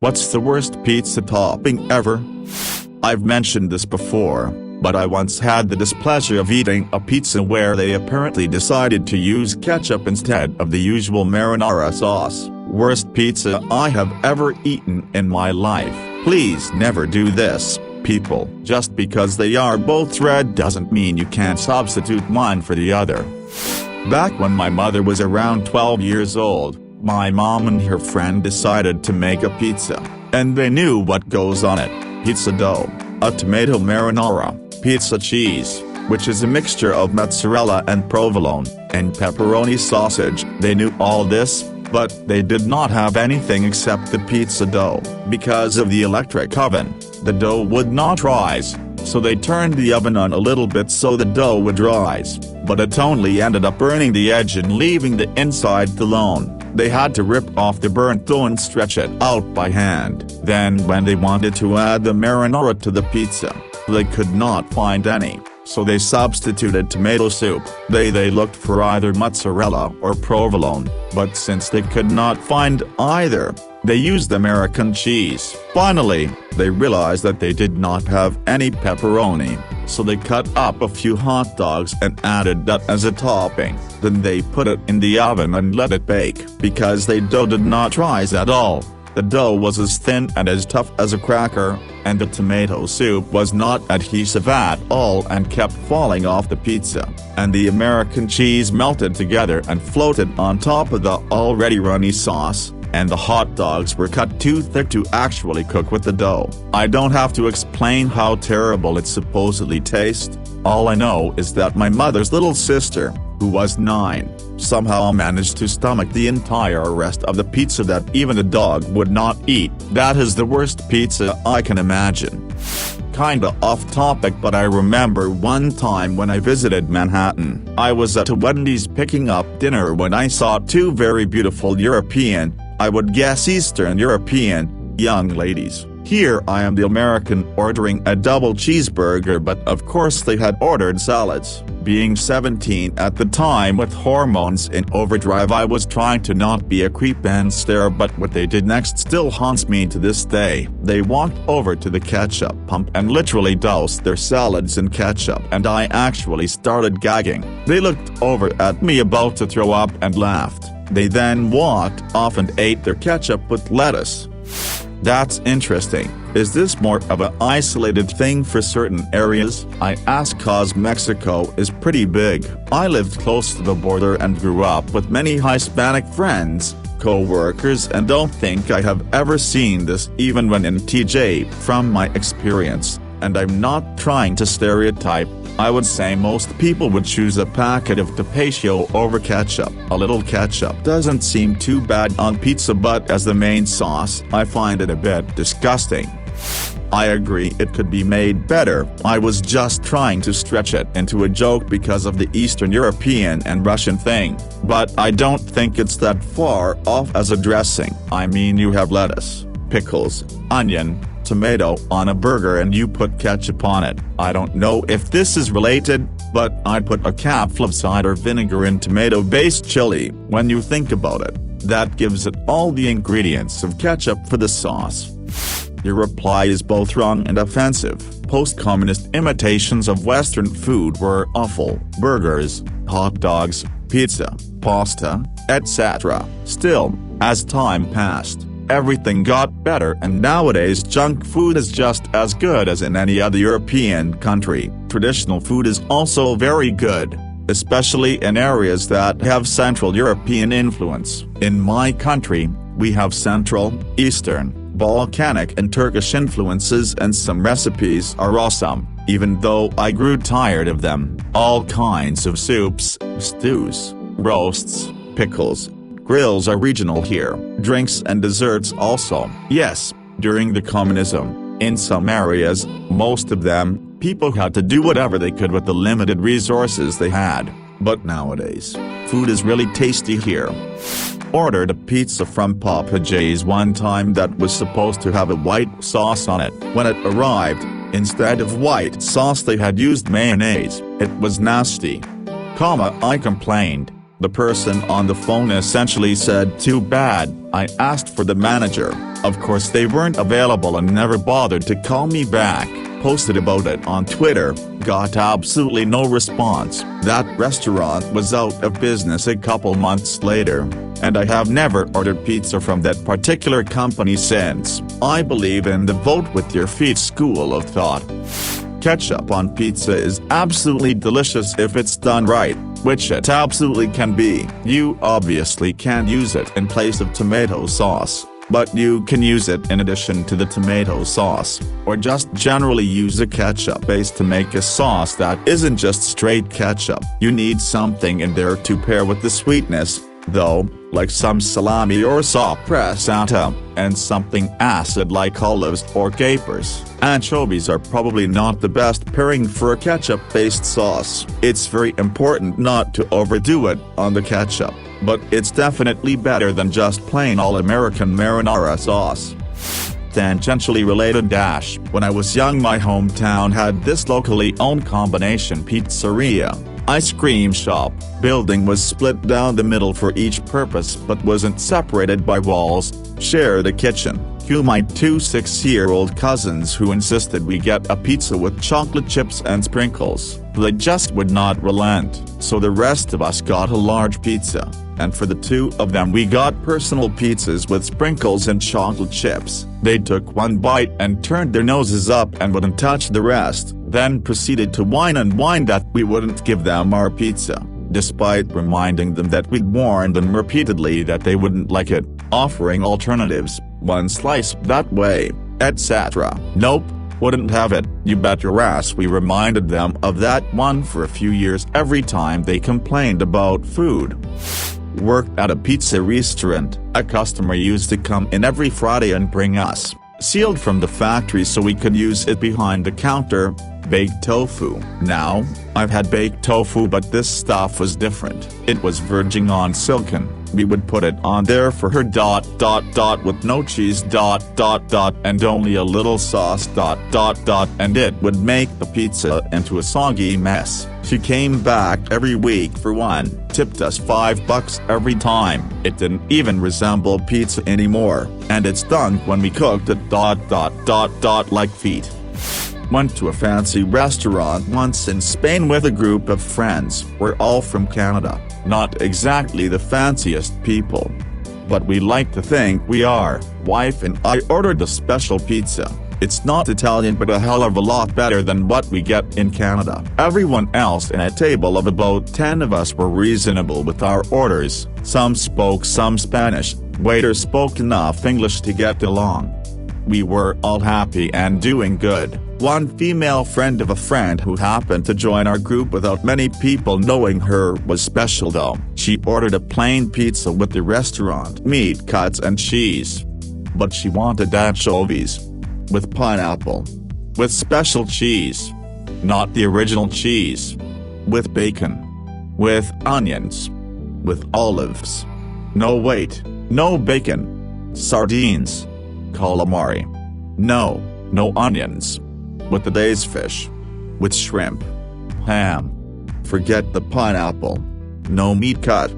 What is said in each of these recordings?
What's the worst pizza topping ever? I've mentioned this before, but I once had the displeasure of eating a pizza where they apparently decided to use ketchup instead of the usual marinara sauce. Worst pizza I have ever eaten in my life. Please never do this, people. Just because they are both red doesn't mean you can't substitute one for the other. Back when my mother was around 12 years old, my mom and her friend decided to make a pizza, and they knew what goes on it: pizza dough, a tomato marinara, pizza cheese, which is a mixture of mozzarella and provolone, and pepperoni sausage. They knew all this, but they did not have anything except the pizza dough. Because of the electric oven, the dough would not rise, so they turned the oven on a little bit so the dough would rise, but it only ended up burning the edge and leaving the inside alone. They had to rip off the burnt dough and stretch it out by hand. Then when they wanted to add the marinara to the pizza, they could not find any, so they substituted tomato soup. They looked for either mozzarella or provolone, but since they could not find either, they used American cheese. Finally, they realized that they did not have any pepperoni, so they cut up a few hot dogs and added that as a topping. Then they put it in the oven and let it bake. Because the dough did not rise at all, the dough was as thin and as tough as a cracker, and the tomato soup was not adhesive at all and kept falling off the pizza, and the American cheese melted together and floated on top of the already runny sauce, and the hot dogs were cut too thick to actually cook with the dough. I don't have to explain how terrible it supposedly tastes. All I know is that my mother's little sister, who was 9, somehow managed to stomach the entire rest of the pizza that even a dog would not eat. That is the worst pizza I can imagine. Kinda off topic, but I remember one time when I visited Manhattan. I was at a Wendy's picking up dinner when I saw two very beautiful European, I would guess Eastern European, young ladies. Here I am, the American, ordering a double cheeseburger, but of course they had ordered salads. Being 17 at the time with hormones in overdrive, I was trying to not be a creep and stare, but what they did next still haunts me to this day. They walked over to the ketchup pump and literally doused their salads in ketchup, and I actually started gagging. They looked over at me about to throw up and laughed. They then walked off and ate their ketchup with lettuce. That's interesting. Is this more of an isolated thing for certain areas? I ask cause Mexico is pretty big. I lived close to the border and grew up with many Hispanic friends, co-workers, and don't think I have ever seen this even when in TJ. From my experience, and I'm not trying to stereotype, I would say most people would choose a packet of tapatio over ketchup. A little ketchup doesn't seem too bad on pizza, but as the main sauce, I find it a bit disgusting. I agree it could be made better. I was just trying to stretch it into a joke because of the Eastern European and Russian thing, but I don't think it's that far off as a dressing. I mean, you have lettuce, pickles, onion, tomato on a burger and you put ketchup on it. I don't know if this is related, but I'd put a capful of cider vinegar in tomato-based chili. When you think about it, that gives it all the ingredients of ketchup for the sauce. Your reply is both wrong and offensive. Post-communist imitations of Western food were awful. Burgers, hot dogs, pizza, pasta, etc. Still, as time passed, everything got better, and nowadays junk food is just as good as in any other European country. Traditional food is also very good, especially in areas that have Central European influence. In my country, we have Central, Eastern, Balkanic and Turkish influences, and some recipes are awesome, even though I grew tired of them. All kinds of soups, stews, roasts, pickles, grills are regional here. Drinks and desserts also. Yes, during the communism, in some areas, most of them, people had to do whatever they could with the limited resources they had. But nowadays, food is really tasty here. Ordered a pizza from Papa J's one time that was supposed to have a white sauce on it. When it arrived, instead of white sauce they had used mayonnaise. It was nasty. I complained. The person on the phone essentially said, "Too bad." I asked for the manager. Of course they weren't available and never bothered to call me back. Posted about it on Twitter, got absolutely no response. That restaurant was out of business a couple months later, and I have never ordered pizza from that particular company since. I believe in the vote with your feet school of thought. Ketchup on pizza is absolutely delicious if it's done right, which it absolutely can be. You obviously can't use it in place of tomato sauce, but you can use it in addition to the tomato sauce, or just generally use a ketchup base to make a sauce that isn't just straight ketchup. You need something in there to pair with the sweetness, though, like some salami or soppressata, and something acid like olives or capers. Anchovies are probably not the best pairing for a ketchup-based sauce. It's very important not to overdo it on the ketchup, but it's definitely better than just plain all-American marinara sauce. Tangentially related - when I was young, my hometown had this locally owned combination pizzeria, ice cream shop. Building was split down the middle for each purpose but wasn't separated by walls, shared a kitchen. Cue my two 6-year-old cousins who insisted we get a pizza with chocolate chips and sprinkles. They just would not relent, so the rest of us got a large pizza, and for the two of them we got personal pizzas with sprinkles and chocolate chips. They took one bite and turned their noses up and wouldn't touch the rest, then proceeded to whine and whine that we wouldn't give them our pizza, despite reminding them that we'd warned them repeatedly that they wouldn't like it, offering alternatives, one slice that way, etc. Nope, wouldn't have it. You bet your ass we reminded them of that one for a few years every time they complained about food. Worked at a pizza restaurant. A customer used to come in every Friday and bring us, sealed from the factory so we could use it behind the counter, baked tofu. Now, I've had baked tofu, but this stuff was different. It was verging on silken. We would put it on there for her ... with no cheese ... and only a little sauce ... and it would make the pizza into a soggy mess. She came back every week for one, tipped us $5 every time. It didn't even resemble pizza anymore, and it stunk when we cooked it ... like feet. Went to a fancy restaurant once in Spain with a group of friends. We're all from Canada, not exactly the fanciest people, but we like to think we are. Wife and I ordered a special pizza. It's not Italian but a hell of a lot better than what we get in Canada. Everyone else in a table of about 10 of us were reasonable with our orders. Some spoke some Spanish, waiter spoke enough English to get along. We were all happy and doing good. One female friend of a friend who happened to join our group without many people knowing her was special though. She ordered a plain pizza with the restaurant meat cuts and cheese. But she wanted anchovies. With pineapple. With special cheese. Not the original cheese. With bacon. With onions. With olives. No wait, no bacon. Sardines. Calamari. No onions. With the day's fish. With shrimp. Ham. Forget the pineapple. No meat cut.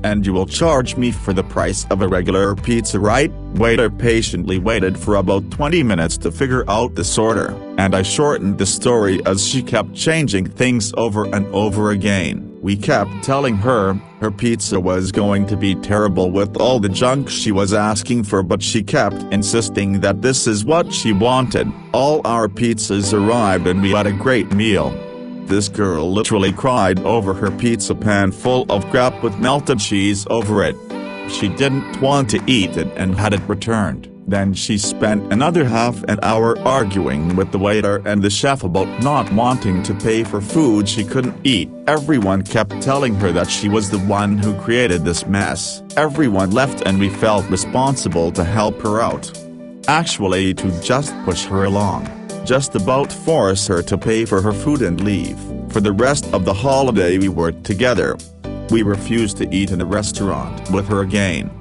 And you will charge me for the price of a regular pizza, right? Waiter patiently waited for about 20 minutes to figure out this order, and I shortened the story as she kept changing things over and over again. We kept telling her pizza was going to be terrible with all the junk she was asking for, but she kept insisting that this is what she wanted. All our pizzas arrived and we had a great meal. This girl literally cried over her pizza pan full of crap with melted cheese over it. She didn't want to eat it and had it returned. Then she spent another half an hour arguing with the waiter and the chef about not wanting to pay for food she couldn't eat. Everyone kept telling her that she was the one who created this mess. Everyone left and we felt responsible to help her out. Actually, to just push her along. Just about force her to pay for her food and leave. For the rest of the holiday we were together. We refused to eat in a restaurant with her again.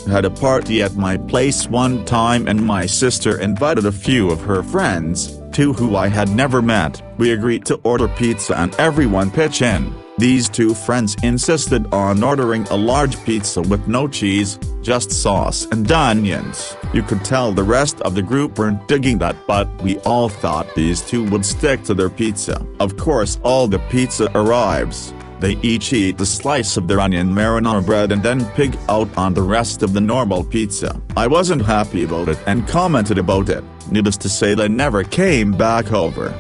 Had a party at my place one time and my sister invited a few of her friends, two who I had never met. We agreed to order pizza and everyone pitch in. These two friends insisted on ordering a large pizza with no cheese, just sauce and onions. You could tell the rest of the group weren't digging that, but we all thought these two would stick to their pizza. Of course, all the pizza arrives. They each eat a slice of their onion marinara bread and then pig out on the rest of the normal pizza. I wasn't happy about it and commented about it. Needless to say, they never came back over.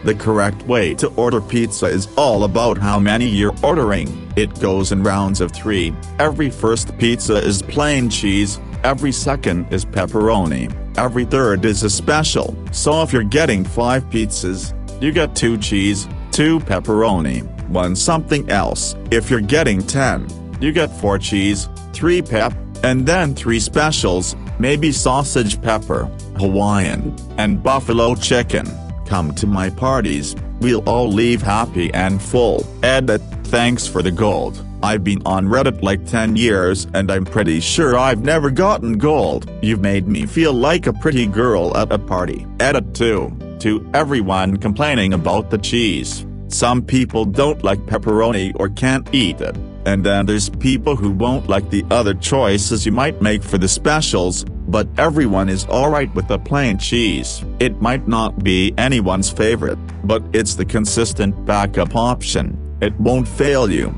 The correct way to order pizza is all about how many you're ordering. It goes in rounds of 3. Every first pizza is plain cheese, every second is pepperoni, every third is a special. So if you're getting 5 pizzas, you get 2 cheese, 2 pepperoni, 1 something else. If you're getting 10, you get 4 cheese, 3 pep, and then 3 specials, maybe sausage pepper, Hawaiian, and buffalo chicken. Come to my parties, we'll all leave happy and full. Edit, thanks for the gold. I've been on Reddit like 10 years and I'm pretty sure I've never gotten gold. You've made me feel like a pretty girl at a party. Edit 2, to everyone complaining about the cheese. Some people don't like pepperoni or can't eat it, and then there's people who won't like the other choices you might make for the specials, but everyone is alright with the plain cheese. It might not be anyone's favorite, but it's the consistent backup option. It won't fail you.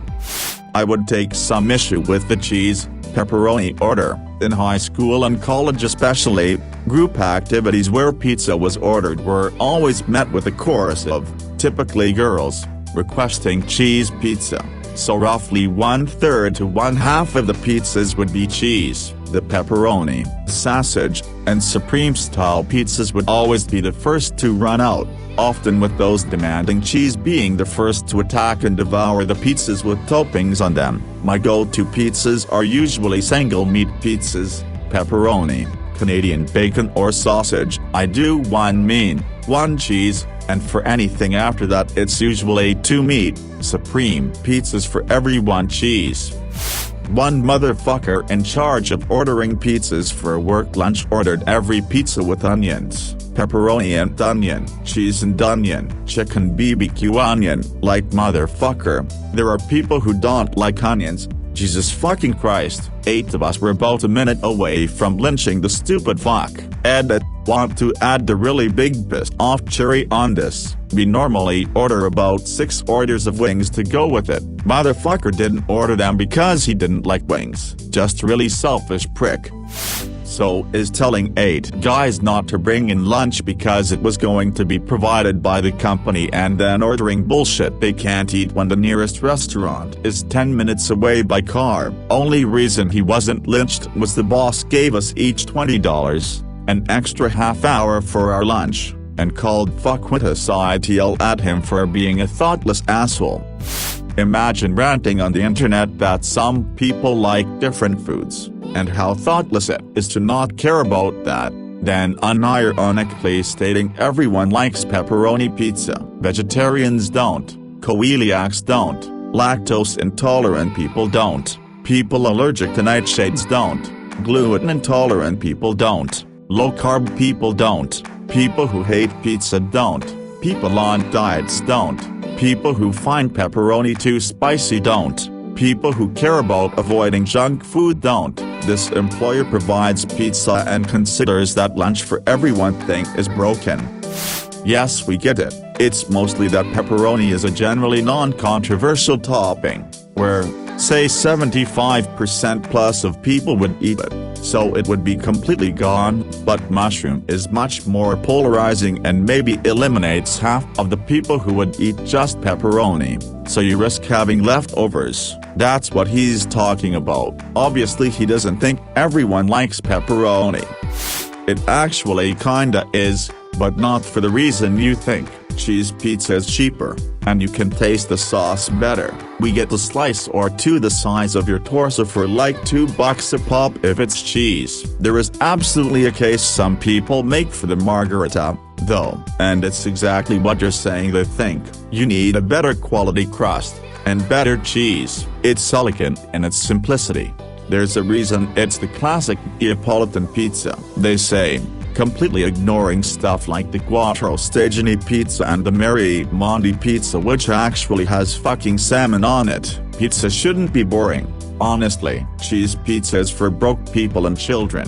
I would take some issue with the cheese, pepperoni order. In high school and college especially, group activities where pizza was ordered were always met with a chorus of, typically girls, requesting cheese pizza. So roughly 1/3 to 1/2 of the pizzas would be cheese. The pepperoni, sausage, and supreme-style pizzas would always be the first to run out, often with those demanding cheese being the first to attack and devour the pizzas with toppings on them. My go-to pizzas are usually single-meat pizzas, pepperoni, Canadian bacon or sausage. I do 1 meat, 1 cheese, and for anything after that it's usually 2 meat, supreme pizzas for every 1 cheese. One motherfucker in charge of ordering pizzas for a work lunch ordered every pizza with onions, pepperoni and onion, cheese and onion, chicken BBQ onion. Like motherfucker, there are people who don't like onions. Jesus fucking Christ. 8 of us were about a minute away from lynching the stupid fuck. Edit, want to add the really big pissed off cherry on this. We normally order about 6 orders of wings to go with it. Motherfucker didn't order them because he didn't like wings. Just really selfish prick. So is telling 8 guys not to bring in lunch because it was going to be provided by the company and then ordering bullshit they can't eat when the nearest restaurant is 10 minutes away by car. Only reason he wasn't lynched was the boss gave us each $20, an extra half hour for our lunch, and called fuckwit aside to yell at him for being a thoughtless asshole. Imagine ranting on the internet that some people like different foods, and how thoughtless it is to not care about that, then unironically stating everyone likes pepperoni pizza. Vegetarians don't, coeliacs don't, lactose intolerant people don't, people allergic to nightshades don't, gluten intolerant people don't, low-carb people don't, people who hate pizza don't, people on diets don't, people who find pepperoni too spicy don't, people who care about avoiding junk food don't. This employer provides pizza and considers that lunch for everyone thing is broken. Yes, we get it. It's mostly that pepperoni is a generally non-controversial topping, where, say 75% plus of people would eat it, so it would be completely gone, but mushroom is much more polarizing and maybe eliminates half of the people who would eat just pepperoni, so you risk having leftovers. That's what he's talking about. Obviously he doesn't think everyone likes pepperoni. It actually kinda is, but not for the reason you think. Cheese pizza is cheaper, and you can taste the sauce better. We get a slice or 2 the size of your torso for like $2 a pop if it's cheese. There is absolutely a case some people make for the margherita, though, and it's exactly what you're saying they think. You need a better quality crust, and better cheese. It's elegant in its simplicity. There's a reason it's the classic Neapolitan pizza. They say, completely ignoring stuff like the Quattro Stagioni pizza and the Mary Monti pizza, which actually has fucking salmon on it. Pizza shouldn't be boring. Honestly, cheese pizza is for broke people and children.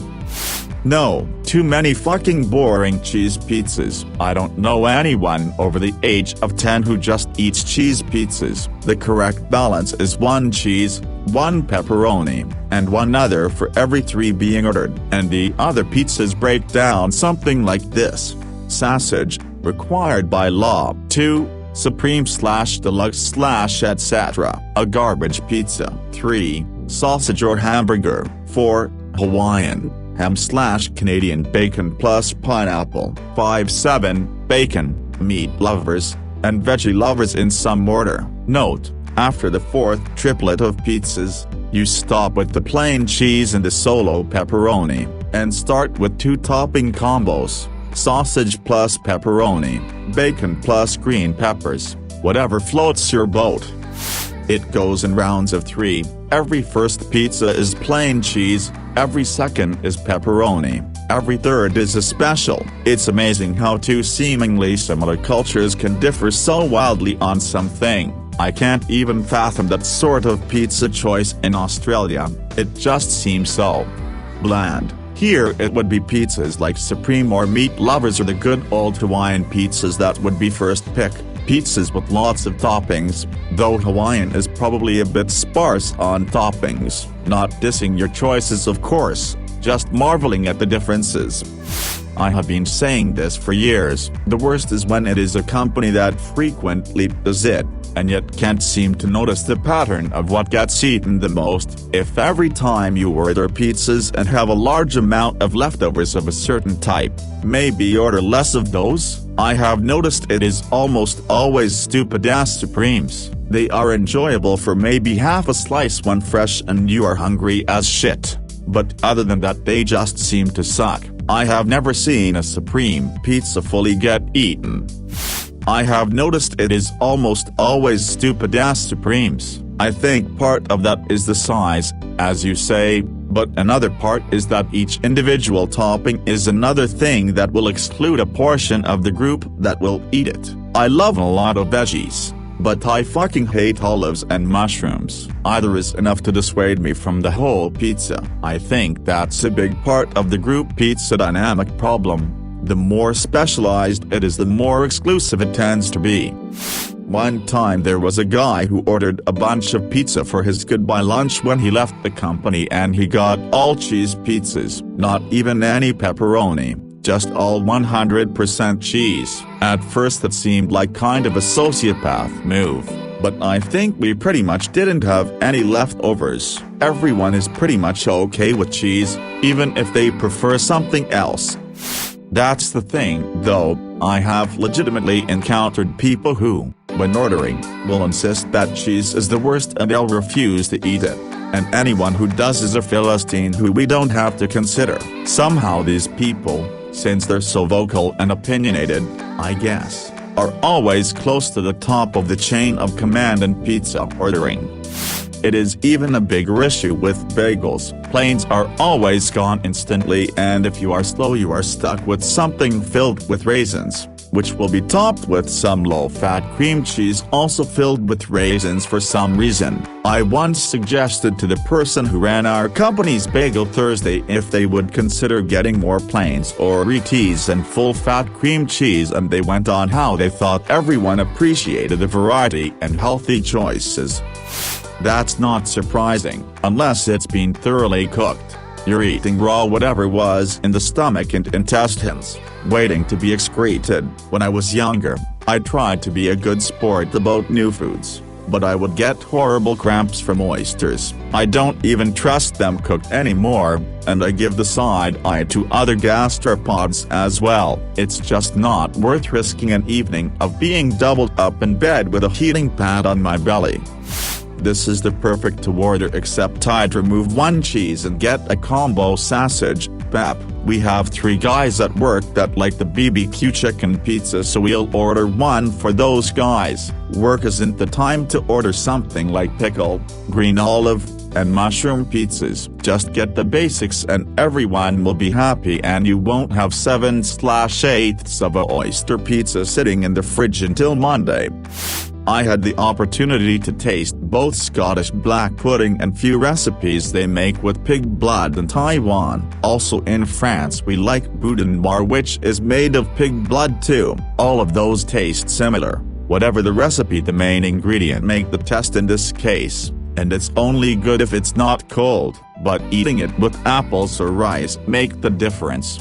No, too many fucking boring cheese pizzas. I don't know anyone over the age of 10 who just eats cheese pizzas. The correct balance is 1 cheese, 1 pepperoni, and 1 other for every 3 being ordered. And the other pizzas break down something like this: sausage, required by law; 2, supreme/deluxe/etc., a garbage pizza; 3, sausage or hamburger; 4, Hawaiian, ham/Canadian bacon plus pineapple; 5, 7, bacon, meat lovers, and veggie lovers in some order. Note: after the 4th triplet of pizzas, you stop with the plain cheese and the solo pepperoni, and start with 2 topping combos: sausage plus pepperoni, bacon plus green peppers, whatever floats your boat. It goes in rounds of 3. Every first pizza is plain cheese, every second is pepperoni, every third is a special. It's amazing how 2 seemingly similar cultures can differ so wildly on something. I can't even fathom that sort of pizza choice in Australia. It just seems so bland. Here it would be pizzas like Supreme or Meat Lovers or the good old Hawaiian pizzas that would be first pick. Pizzas with lots of toppings, though Hawaiian is probably a bit sparse on toppings. Not dissing your choices, of course, just marveling at the differences. I have been saying this for years. The worst is when it is a company that frequently does it, and yet can't seem to notice the pattern of what gets eaten the most. If every time you order pizzas and have a large amount of leftovers of a certain type, maybe order less of those. I have noticed it is almost always stupid-ass Supremes. They are enjoyable for maybe half a slice when fresh and you are hungry as shit. But other than that, they just seem to suck. I have never seen a Supreme pizza fully get eaten. I have noticed it is almost always stupid-ass Supremes. I think part of that is the size, as you say, but another part is that each individual topping is another thing that will exclude a portion of the group that will eat it. I love a lot of veggies, but I fucking hate olives and mushrooms. Either is enough to dissuade me from the whole pizza. I think that's a big part of the group pizza dynamic problem. The more specialized it is, the more exclusive it tends to be. One time there was a guy who ordered a bunch of pizza for his goodbye lunch when he left the company, and he got all cheese pizzas, not even any pepperoni, just all 100% cheese. At first that seemed like kind of a sociopath move, but I think we pretty much didn't have any leftovers. Everyone is pretty much okay with cheese, even if they prefer something else. That's the thing, though. I have legitimately encountered people who, when ordering, will insist that cheese is the worst and they'll refuse to eat it. And anyone who does is a Philistine who we don't have to consider. Somehow these people, since they're so vocal and opinionated, I guess, are always close to the top of the chain of command in pizza ordering. It is even a bigger issue with bagels. Plains are always gone instantly, and if you are slow you are stuck with something filled with raisins, which will be topped with some low-fat cream cheese also filled with raisins for some reason. I once suggested to the person who ran our company's Bagel Thursday if they would consider getting more plains or reteas and full-fat cream cheese, and they went on how they thought everyone appreciated the variety and healthy choices. That's not surprising, unless it's been thoroughly cooked. You're eating raw whatever was in the stomach and intestines, waiting to be excreted. When I was younger, I tried to be a good sport about new foods, but I would get horrible cramps from oysters. I don't even trust them cooked anymore, and I give the side eye to other gastropods as well. It's just not worth risking an evening of being doubled up in bed with a heating pad on my belly. This is the perfect to order, except I'd remove 1 cheese and get a combo sausage, pep. We have 3 guys at work that like the BBQ chicken pizza, so we'll order 1 for those guys. Work isn't the time to order something like pickle, green olive, and mushroom pizzas. Just get the basics and everyone will be happy, and you won't have 7/8 of a oyster pizza sitting in the fridge until Monday. I had the opportunity to taste both Scottish black pudding and few recipes they make with pig blood in Taiwan. Also in France we like boudin noir, which is made of pig blood too. All of those taste similar. Whatever the recipe, the main ingredient make the test in this case, and it's only good if it's not cold, but eating it with apples or rice make the difference.